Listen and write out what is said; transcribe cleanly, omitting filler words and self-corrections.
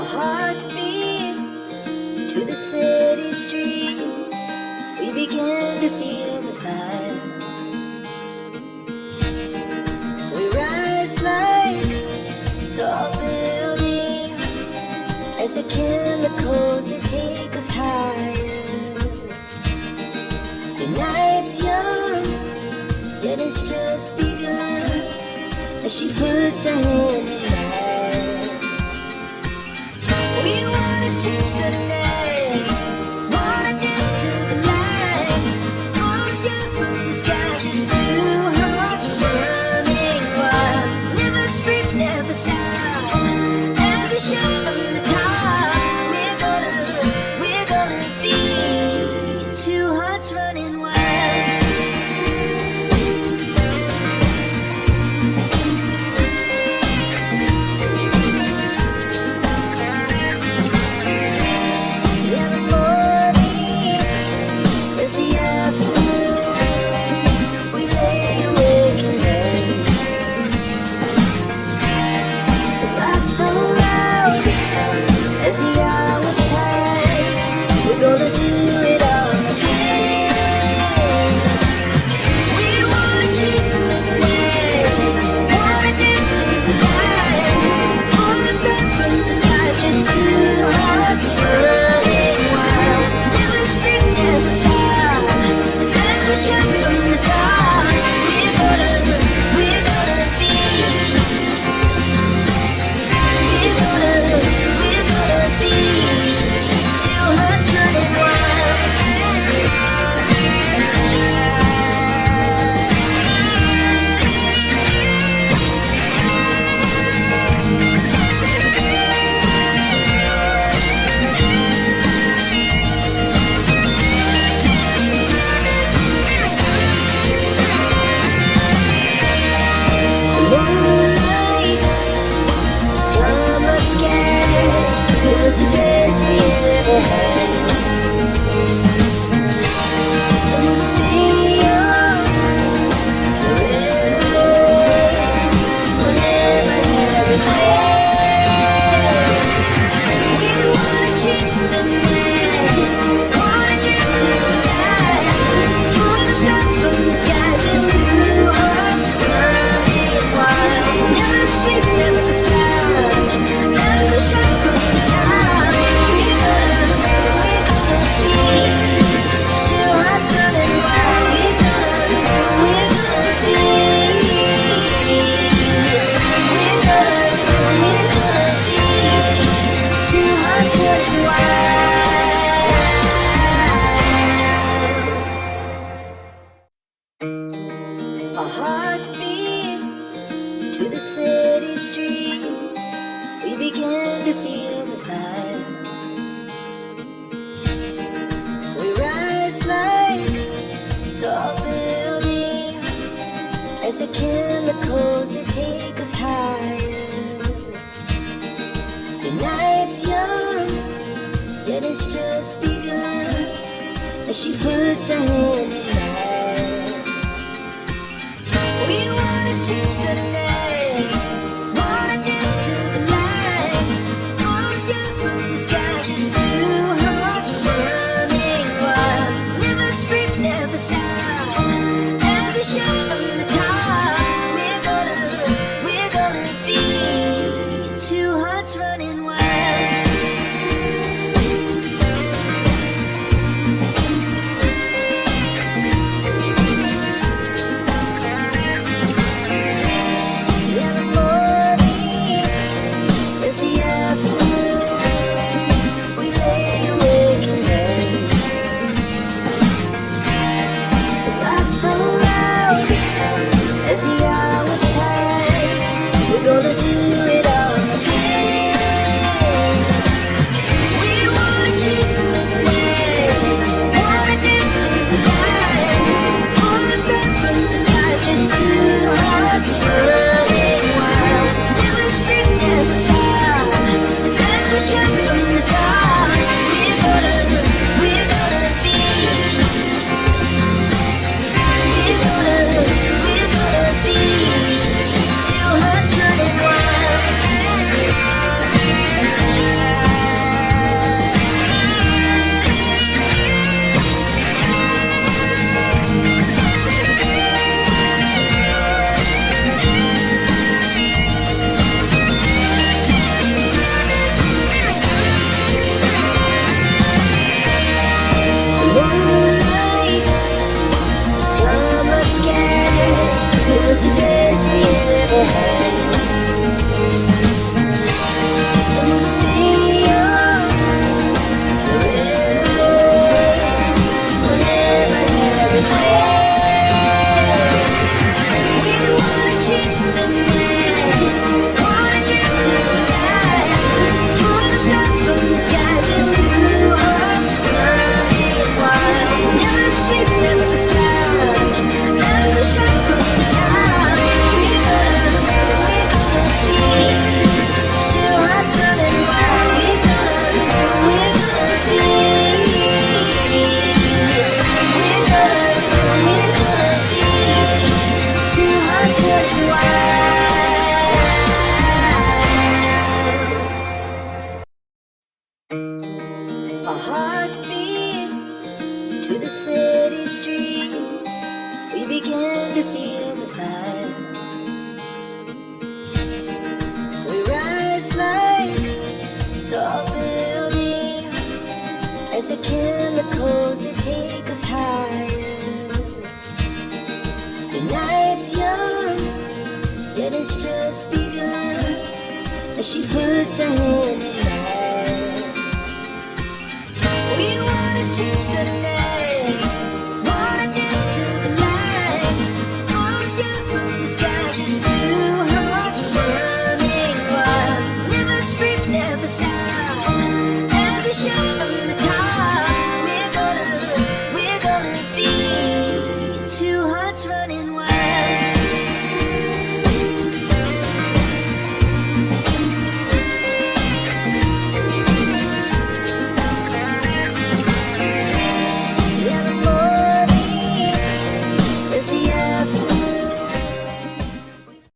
Our hearts beat to the city streets. We began to feel the fire. We rise like tall buildings as the chemicals that take us higher. The night's young, yet it's just begun as she puts her hand in mine. We wanna chase the night, wanna dance to the light. Falls down from the sky, just two hearts running wild. Never sleep, never stop. Every shot from the top. We're gonna be two hearts running wild. Our hearts beat to the city streets. We began to feel the fire. We rise like tall buildings as the chemicals that take us higher. The night's young, yet it's just begun as she puts her hand in mine. We wanna chase the night, wanna dance to the light. Falls down from the sky, just two hearts running wild. Never sleep, never stop. Every shot from the top. We're gonna be two hearts running wild. As the hours pass, we're gonna do it all again. rainbows that take us higher. The night's young, yet it's just begun, as she puts her hand in mine. We wanna chase the night.